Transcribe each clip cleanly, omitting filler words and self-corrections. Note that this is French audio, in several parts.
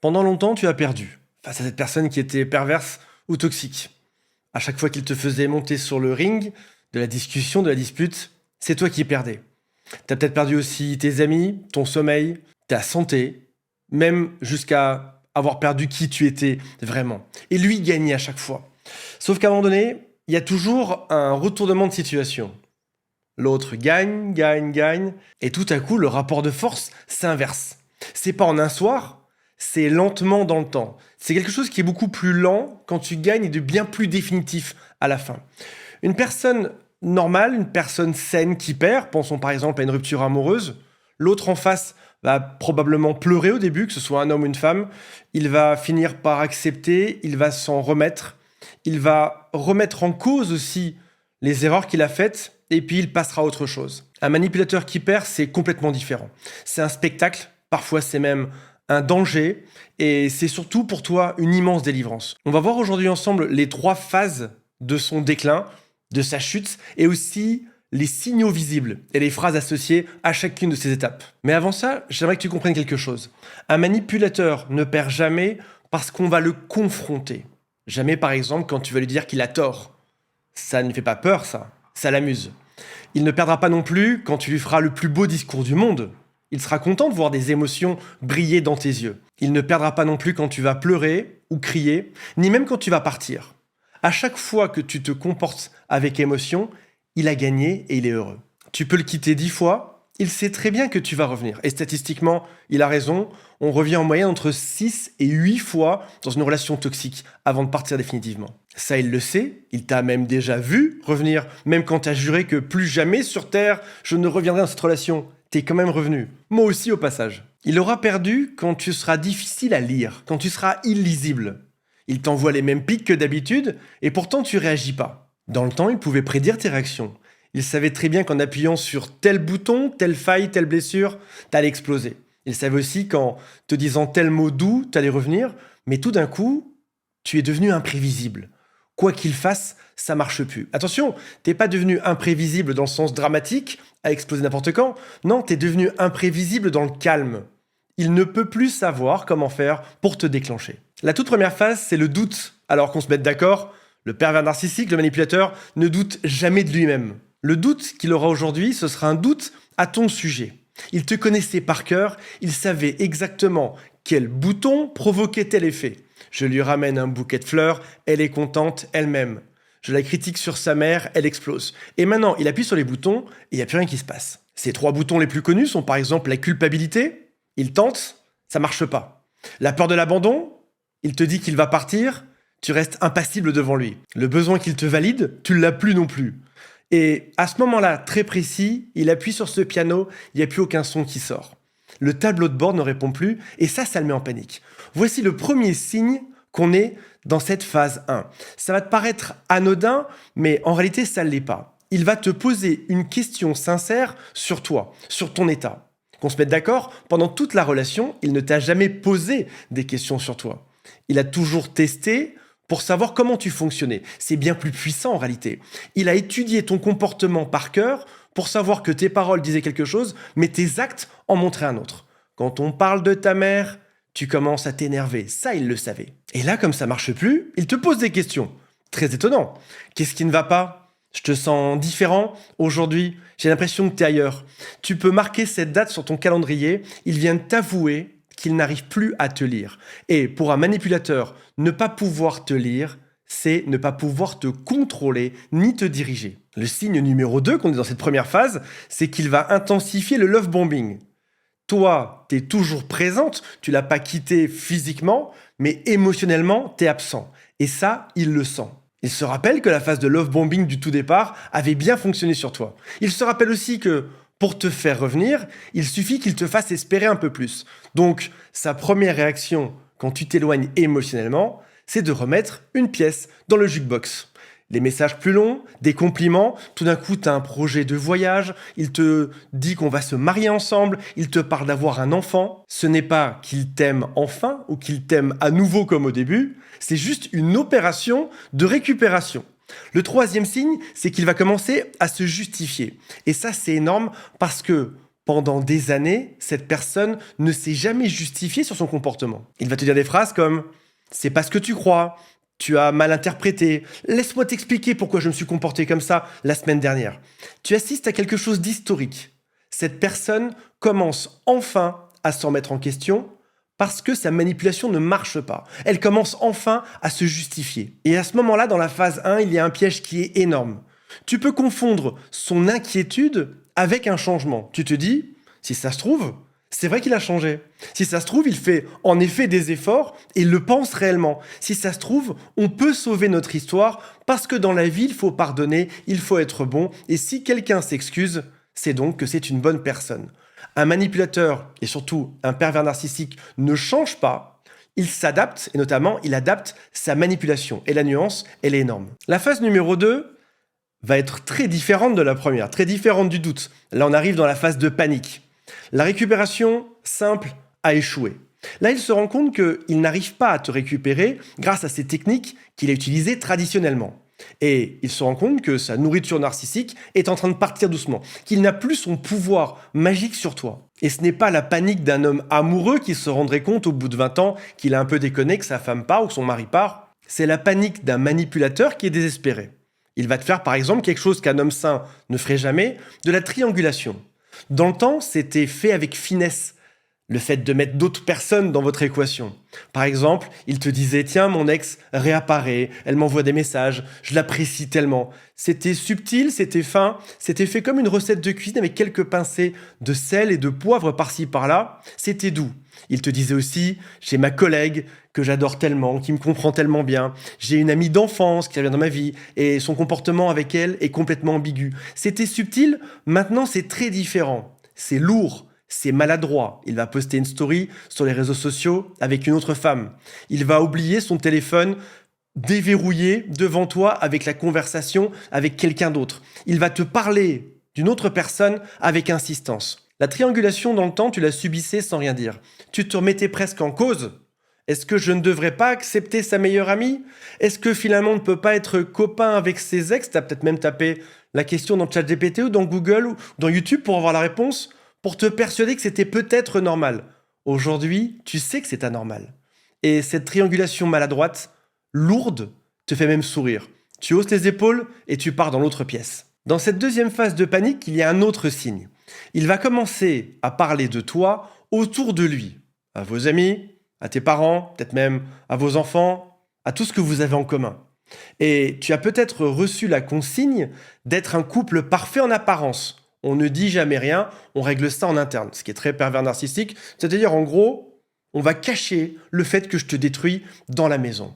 Pendant longtemps, tu as perdu face à cette personne qui était perverse ou toxique. À chaque fois qu'il te faisait monter sur le ring de la discussion, de la dispute, c'est toi qui perdais. Tu as peut-être perdu aussi tes amis, ton sommeil, ta santé, même jusqu'à avoir perdu qui tu étais vraiment. Et lui gagnait à chaque fois. Sauf qu'à un moment donné, il y a toujours un retournement de situation. L'autre gagne, gagne, gagne, et tout à coup, le rapport de force s'inverse. C'est pas en un soir, c'est lentement dans le temps. C'est quelque chose qui est beaucoup plus lent quand tu gagnes et de bien plus définitif à la fin. Une personne normale, une personne saine qui perd, pensons par exemple à une rupture amoureuse, l'autre en face va probablement pleurer au début, que ce soit un homme ou une femme, il va finir par accepter, il va s'en remettre, il va remettre en cause aussi les erreurs qu'il a faites, et puis il passera à autre chose. Un manipulateur qui perd, c'est complètement différent. C'est un spectacle, parfois c'est même un danger, et c'est surtout pour toi une immense délivrance. On va voir aujourd'hui ensemble les 3 phases de son déclin, de sa chute, et aussi les signaux visibles et les phrases associées à chacune de ces étapes. Mais avant ça, j'aimerais que tu comprennes quelque chose. Un manipulateur ne perd jamais parce qu'on va le confronter. Jamais par exemple quand tu vas lui dire qu'il a tort. Ça ne fait pas peur, ça l'amuse. Il ne perdra pas non plus quand tu lui feras le plus beau discours du monde. Il sera content de voir des émotions briller dans tes yeux. Il ne perdra pas non plus quand tu vas pleurer ou crier, ni même quand tu vas partir. À chaque fois que tu te comportes avec émotion, il a gagné et il est heureux. Tu peux le quitter 10 fois, il sait très bien que tu vas revenir. Et statistiquement, il a raison, on revient en moyenne entre 6 et 8 fois dans une relation toxique avant de partir définitivement. Ça, il le sait, il t'a même déjà vu revenir, même quand t'as juré que plus jamais sur Terre, je ne reviendrai dans cette relation. T'es quand même revenu. Moi aussi au passage. Il aura perdu quand tu seras difficile à lire, quand tu seras illisible. Il t'envoie les mêmes pics que d'habitude, et pourtant tu réagis pas. Dans le temps, il pouvait prédire tes réactions. Il savait très bien qu'en appuyant sur tel bouton, telle faille, telle blessure, t'allais exploser. Il savait aussi qu'en te disant tel mot doux, t'allais revenir, mais tout d'un coup, tu es devenu imprévisible. Quoi qu'il fasse, ça marche plus. Attention, t'es pas devenu imprévisible dans le sens dramatique, à exploser n'importe quand. Non, t'es devenu imprévisible dans le calme. Il ne peut plus savoir comment faire pour te déclencher. La toute première phase, c'est le doute. Alors qu'on se mette d'accord, le pervers narcissique, le manipulateur, ne doute jamais de lui-même. Le doute qu'il aura aujourd'hui, ce sera un doute à ton sujet. Il te connaissait par cœur, il savait exactement quel bouton provoquait tel effet. Je lui ramène un bouquet de fleurs, elle est contente, elle m'aime. Je la critique sur sa mère, elle explose. Et maintenant, il appuie sur les boutons et il n'y a plus rien qui se passe. Ces 3 boutons les plus connus sont par exemple la culpabilité, il tente, ça marche pas. La peur de l'abandon, il te dit qu'il va partir, tu restes impassible devant lui. Le besoin qu'il te valide, tu l'as plus non plus. Et à ce moment-là, très précis, il appuie sur ce piano, il n'y a plus aucun son qui sort. Le tableau de bord ne répond plus, et ça le met en panique. Voici le premier signe qu'on est dans cette phase 1. Ça va te paraître anodin, mais en réalité, ça ne l'est pas. Il va te poser une question sincère sur toi, sur ton état. Qu'on se mette d'accord, pendant toute la relation, il ne t'a jamais posé des questions sur toi. Il a toujours testé pour savoir comment tu fonctionnais. C'est bien plus puissant en réalité. Il a étudié ton comportement par cœur pour savoir que tes paroles disaient quelque chose, mais tes actes en montraient un autre. Quand on parle de ta mère, tu commences à t'énerver. Ça, il le savait. Et là, comme ça marche plus, il te pose des questions. Très étonnant. Qu'est-ce qui ne va pas ? Je te sens différent aujourd'hui. J'ai l'impression que tu es ailleurs. Tu peux marquer cette date sur ton calendrier. Il vient de t'avouer qu'il n'arrive plus à te lire. Et pour un manipulateur, ne pas pouvoir te lire, c'est ne pas pouvoir te contrôler ni te diriger. Le signe numéro 2 qu'on est dans cette première phase, c'est qu'il va intensifier le love bombing. Toi, t'es toujours présente, tu l'as pas quitté physiquement, mais émotionnellement, t'es absent. Et ça, il le sent. Il se rappelle que la phase de love bombing du tout départ avait bien fonctionné sur toi. Il se rappelle aussi que pour te faire revenir, il suffit qu'il te fasse espérer un peu plus. Donc, sa première réaction quand tu t'éloignes émotionnellement, c'est de remettre une pièce dans le jukebox. Les messages plus longs, des compliments, tout d'un coup tu as un projet de voyage, il te dit qu'on va se marier ensemble, il te parle d'avoir un enfant. Ce n'est pas qu'il t'aime enfin ou qu'il t'aime à nouveau comme au début, c'est juste une opération de récupération. Le troisième signe, c'est qu'il va commencer à se justifier. Et ça, c'est énorme parce que Pendant des années, cette personne ne s'est jamais justifiée sur son comportement. Il va te dire des phrases comme « c'est pas ce que tu crois »,« tu as mal interprété »,« laisse-moi t'expliquer pourquoi je me suis comporté comme ça la semaine dernière ». Tu assistes à quelque chose d'historique. Cette personne commence enfin à s'en remettre en question parce que sa manipulation ne marche pas. Elle commence enfin à se justifier. Et à ce moment-là, dans la phase 1, il y a un piège qui est énorme. Tu peux confondre son inquiétude avec un changement. Tu te dis, si ça se trouve, c'est vrai qu'il a changé. Si ça se trouve, il fait en effet des efforts et il le pense réellement. Si ça se trouve, on peut sauver notre histoire parce que dans la vie, il faut pardonner, il faut être bon. Et si quelqu'un s'excuse, c'est donc que c'est une bonne personne. Un manipulateur et surtout un pervers narcissique ne change pas. Il s'adapte et notamment, il adapte sa manipulation. Et la nuance, elle est énorme. La phase numéro 2 va être très différente de la première, très différente du doute. Là, on arrive dans la phase de panique. La récupération simple a échoué. Là, il se rend compte qu'il n'arrive pas à te récupérer grâce à ces techniques qu'il a utilisées traditionnellement. Et il se rend compte que sa nourriture narcissique est en train de partir doucement, qu'il n'a plus son pouvoir magique sur toi. Et ce n'est pas la panique d'un homme amoureux qui se rendrait compte au bout de 20 ans qu'il a un peu déconné, que sa femme part ou que son mari part. C'est la panique d'un manipulateur qui est désespéré. Il va te faire par exemple quelque chose qu'un homme sain ne ferait jamais, de la triangulation. Dans le temps, c'était fait avec finesse. Le fait de mettre d'autres personnes dans votre équation. Par exemple, il te disait « Tiens, mon ex réapparaît, elle m'envoie des messages, je l'apprécie tellement. » C'était subtil, c'était fin, c'était fait comme une recette de cuisine avec quelques pincées de sel et de poivre par-ci par-là. C'était doux. Il te disait aussi « J'ai ma collègue que j'adore tellement, qui me comprend tellement bien. J'ai une amie d'enfance qui revient dans ma vie et son comportement avec elle est complètement ambigu. » C'était subtil, maintenant c'est très différent. C'est lourd. C'est maladroit. Il va poster une story sur les réseaux sociaux avec une autre femme. Il va oublier son téléphone déverrouillé devant toi avec la conversation avec quelqu'un d'autre. Il va te parler d'une autre personne avec insistance. La triangulation dans le temps, tu la subissais sans rien dire. Tu te remettais presque en cause. Est-ce que je ne devrais pas accepter sa meilleure amie? Est-ce que finalement on ne peut pas être copain avec ses ex? Tu as peut-être même tapé la question dans ChatGPT ou dans Google ou dans YouTube pour avoir la réponse, pour te persuader que c'était peut-être normal. Aujourd'hui, tu sais que c'est anormal. Et cette triangulation maladroite, lourde, te fait même sourire. Tu hausses les épaules et tu pars dans l'autre pièce. Dans cette deuxième phase de panique, il y a un autre signe. Il va commencer à parler de toi autour de lui, à vos amis, à tes parents, peut-être même à vos enfants, à tout ce que vous avez en commun. Et tu as peut-être reçu la consigne d'être un couple parfait en apparence. On ne dit jamais rien, on règle ça en interne, ce qui est très pervers narcissique. C'est-à-dire, en gros, on va cacher le fait que je te détruis dans la maison.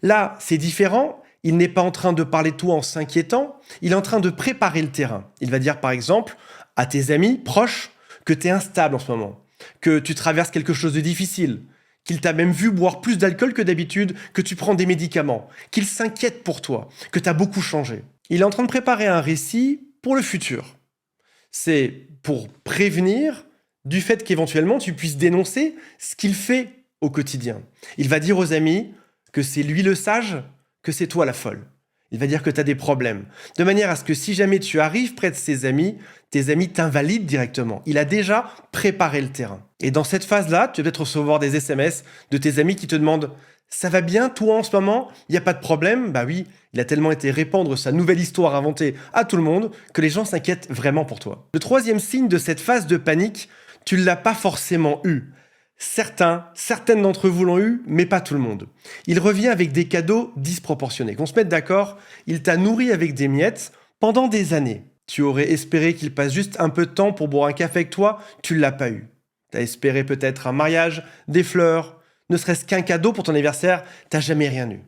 Là, c'est différent. Il n'est pas en train de parler de toi en s'inquiétant, il est en train de préparer le terrain. Il va dire, par exemple, à tes amis proches que tu es instable en ce moment, que tu traverses quelque chose de difficile, qu'il t'a même vu boire plus d'alcool que d'habitude, que tu prends des médicaments, qu'il s'inquiète pour toi, que tu as beaucoup changé. Il est en train de préparer un récit pour le futur. C'est pour prévenir du fait qu'éventuellement tu puisses dénoncer ce qu'il fait au quotidien. Il va dire aux amis que c'est lui le sage, que c'est toi la folle. Il va dire que tu as des problèmes. De manière à ce que si jamais tu arrives près de ses amis, tes amis t'invalident directement. Il a déjà préparé le terrain. Et dans cette phase-là, tu vas peut-être recevoir des SMS de tes amis qui te demandent « Ça va bien, toi, en ce moment? Il n'y a pas de problème ?» Bah oui, il a tellement été répandre sa nouvelle histoire inventée à tout le monde que les gens s'inquiètent vraiment pour toi. Le troisième signe de cette phase de panique, tu ne l'as pas forcément eu. Certaines d'entre vous l'ont eu, mais pas tout le monde. Il revient avec des cadeaux disproportionnés. Qu'on se mette d'accord, il t'a nourri avec des miettes pendant des années. Tu aurais espéré qu'il passe juste un peu de temps pour boire un café avec toi, tu ne l'as pas eu. Tu as espéré peut-être un mariage, des fleurs, ne serait-ce qu'un cadeau pour ton anniversaire, t'as jamais rien eu.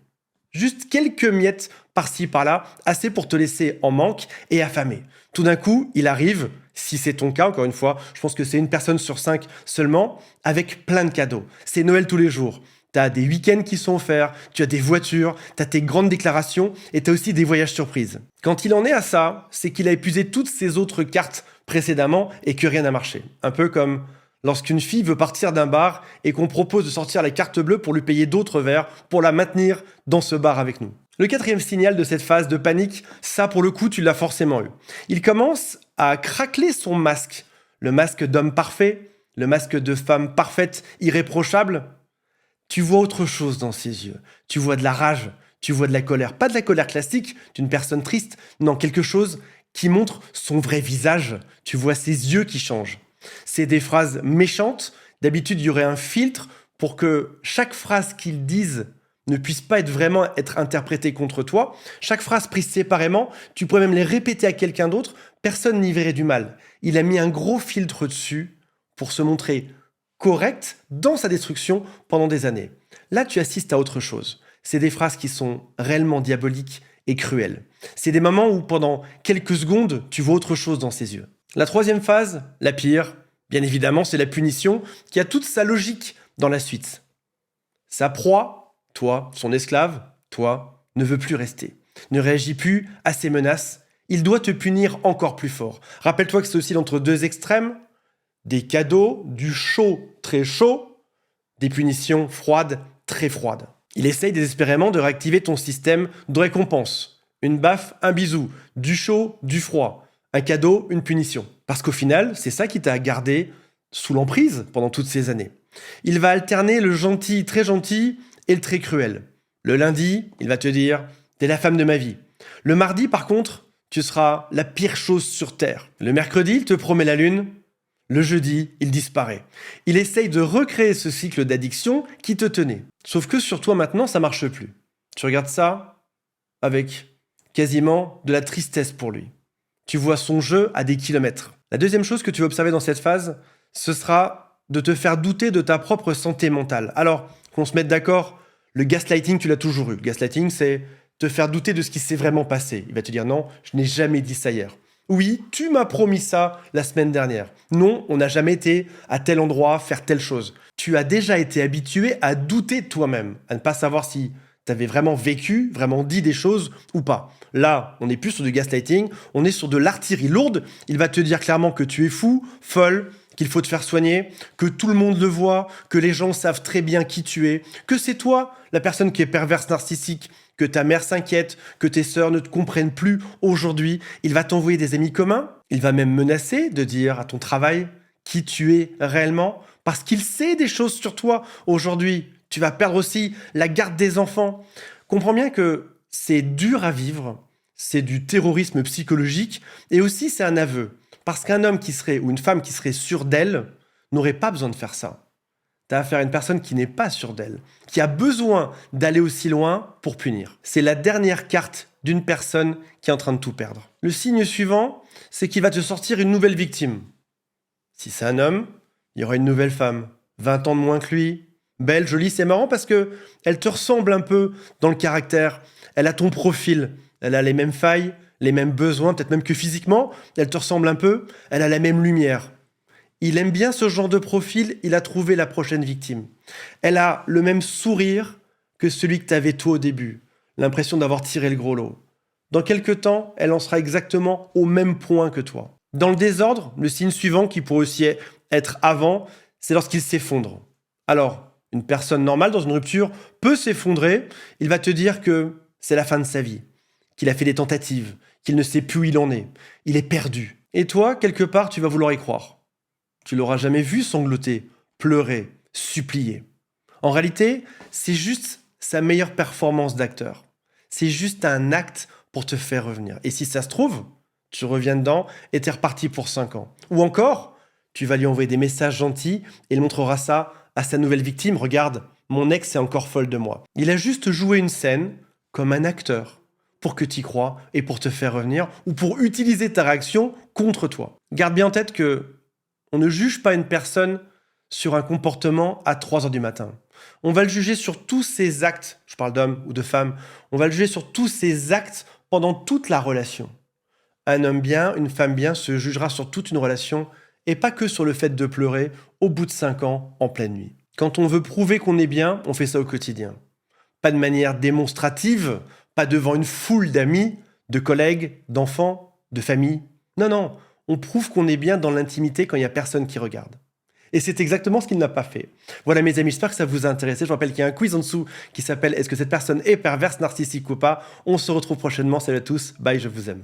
Juste quelques miettes par-ci par-là, assez pour te laisser en manque et affamé. Tout d'un coup, il arrive, si c'est ton cas, encore une fois, je pense que c'est une personne sur 5 seulement, avec plein de cadeaux. C'est Noël tous les jours. Tu as des week-ends qui sont offerts, tu as des voitures, tu as tes grandes déclarations et tu as aussi des voyages surprises. Quand il en est à ça, c'est qu'il a épuisé toutes ses autres cartes précédemment et que rien n'a marché. Un peu comme lorsqu'une fille veut partir d'un bar et qu'on propose de sortir les cartes bleues pour lui payer d'autres verres pour la maintenir dans ce bar avec nous. Le quatrième signal de cette phase de panique, ça pour le coup tu l'as forcément eu. Il commence à craqueler son masque. le masque d'homme parfait, le masque de femme parfaite, irréprochable. Tu vois autre chose dans ses yeux. Tu vois de la rage, tu vois de la colère. Pas de la colère classique d'une personne triste, non, quelque chose qui montre son vrai visage. Tu vois ses yeux qui changent. C'est des phrases méchantes. D'habitude, il y aurait un filtre pour que chaque phrase qu'ils disent ne puisse pas vraiment être interprétée contre toi. Chaque phrase prise séparément, tu pourrais même les répéter à quelqu'un d'autre, personne n'y verrait du mal. Il a mis un gros filtre dessus pour se montrer correct dans sa destruction pendant des années. Là, tu assistes à autre chose. C'est des phrases qui sont réellement diaboliques et cruelles. C'est des moments où, pendant quelques secondes, tu vois autre chose dans ses yeux. La troisième phase, la pire, bien évidemment, c'est la punition qui a toute sa logique dans la suite. Sa proie, toi, son esclave, toi, ne veut plus rester, ne réagit plus à ses menaces. Il doit te punir encore plus fort. Rappelle-toi que c'est aussi entre deux extrêmes, des cadeaux, du chaud très chaud, des punitions froides très froides. Il essaye désespérément de réactiver ton système de récompense. Une baffe, un bisou, du chaud, du froid, un cadeau, une punition. Parce qu'au final, c'est ça qui t'a gardé sous l'emprise pendant toutes ces années. Il va alterner le gentil, très gentil, et le très cruel. Le lundi, il va te dire « T'es la femme de ma vie ». Le mardi, par contre, tu seras la pire chose sur Terre. Le mercredi, il te promet la lune. Le jeudi, il disparaît. Il essaye de recréer ce cycle d'addiction qui te tenait. Sauf que sur toi maintenant, ça marche plus. Tu regardes ça avec quasiment de la tristesse pour lui. Tu vois son jeu à des kilomètres. La deuxième chose que tu vas observer dans cette phase, ce sera de te faire douter de ta propre santé mentale. Alors, qu'on se mette d'accord, le gaslighting, tu l'as toujours eu. Le gaslighting, c'est te faire douter de ce qui s'est vraiment passé. Il va te dire non, je n'ai jamais dit ça hier. Oui, tu m'as promis ça la semaine dernière. Non, on n'a jamais été à tel endroit faire telle chose. Tu as déjà été habitué à douter de toi-même, à ne pas savoir si tu avais vraiment vécu, vraiment dit des choses ou pas. Là, on n'est plus sur du gaslighting, on est sur de l'artillerie lourde. Il va te dire clairement que tu es fou, folle, qu'il faut te faire soigner, que tout le monde le voit, que les gens savent très bien qui tu es, que c'est toi, la personne qui est perverse narcissique, que ta mère s'inquiète, que tes sœurs ne te comprennent plus aujourd'hui. Il va t'envoyer des amis communs, il va même menacer de dire à ton travail qui tu es réellement, parce qu'il sait des choses sur toi aujourd'hui. Tu vas perdre aussi la garde des enfants. Comprends bien que c'est dur à vivre, c'est du terrorisme psychologique, et aussi c'est un aveu. Parce qu'un homme qui serait, ou une femme qui serait sûre d'elle, n'aurait pas besoin de faire ça. Tu as affaire à une personne qui n'est pas sûre d'elle, qui a besoin d'aller aussi loin pour punir. C'est la dernière carte d'une personne qui est en train de tout perdre. Le signe suivant, c'est qu'il va te sortir une nouvelle victime. Si c'est un homme, il y aura une nouvelle femme, 20 ans de moins que lui, belle, jolie, c'est marrant parce que elle te ressemble un peu dans le caractère, elle a ton profil, elle a les mêmes failles, les mêmes besoins, peut-être même que physiquement, elle te ressemble un peu, elle a la même lumière. Il aime bien ce genre de profil, il a trouvé la prochaine victime. Elle a le même sourire que celui que tu avais toi au début, l'impression d'avoir tiré le gros lot. Dans quelques temps, elle en sera exactement au même point que toi. Dans le désordre, le signe suivant qui pourrait aussi être avant, c'est lorsqu'il s'effondre. Alors, une personne normale dans une rupture peut s'effondrer, il va te dire que c'est la fin de sa vie, qu'il a fait des tentatives, qu'il ne sait plus où il en est, il est perdu. Et toi, quelque part, tu vas vouloir y croire. Tu l'auras jamais vu sangloter, pleurer, supplier. En réalité, c'est juste sa meilleure performance d'acteur. C'est juste un acte pour te faire revenir. Et si ça se trouve, tu reviens dedans et t'es reparti pour 5 ans. Ou encore, tu vas lui envoyer des messages gentils et il montrera ça à sa nouvelle victime. Regarde, mon ex est encore folle de moi. Il a juste joué une scène comme un acteur pour que tu y crois et pour te faire revenir ou pour utiliser ta réaction contre toi. Garde bien en tête que on ne juge pas une personne sur un comportement à 3 heures du matin. On va le juger sur tous ses actes, je parle d'homme ou de femme, on va le juger sur tous ses actes pendant toute la relation. Un homme bien, une femme bien se jugera sur toute une relation et pas que sur le fait de pleurer au bout de 5 ans en pleine nuit. Quand on veut prouver qu'on est bien, on fait ça au quotidien. Pas de manière démonstrative, pas devant une foule d'amis, de collègues, d'enfants, de famille. Non, non, on prouve qu'on est bien dans l'intimité quand il n'y a personne qui regarde. Et c'est exactement ce qu'il n'a pas fait. Voilà mes amis, j'espère que ça vous a intéressé. Je vous rappelle qu'il y a un quiz en dessous qui s'appelle « Est-ce que cette personne est perverse, narcissique ou pas ?» On se retrouve prochainement. Salut à tous, bye, je vous aime.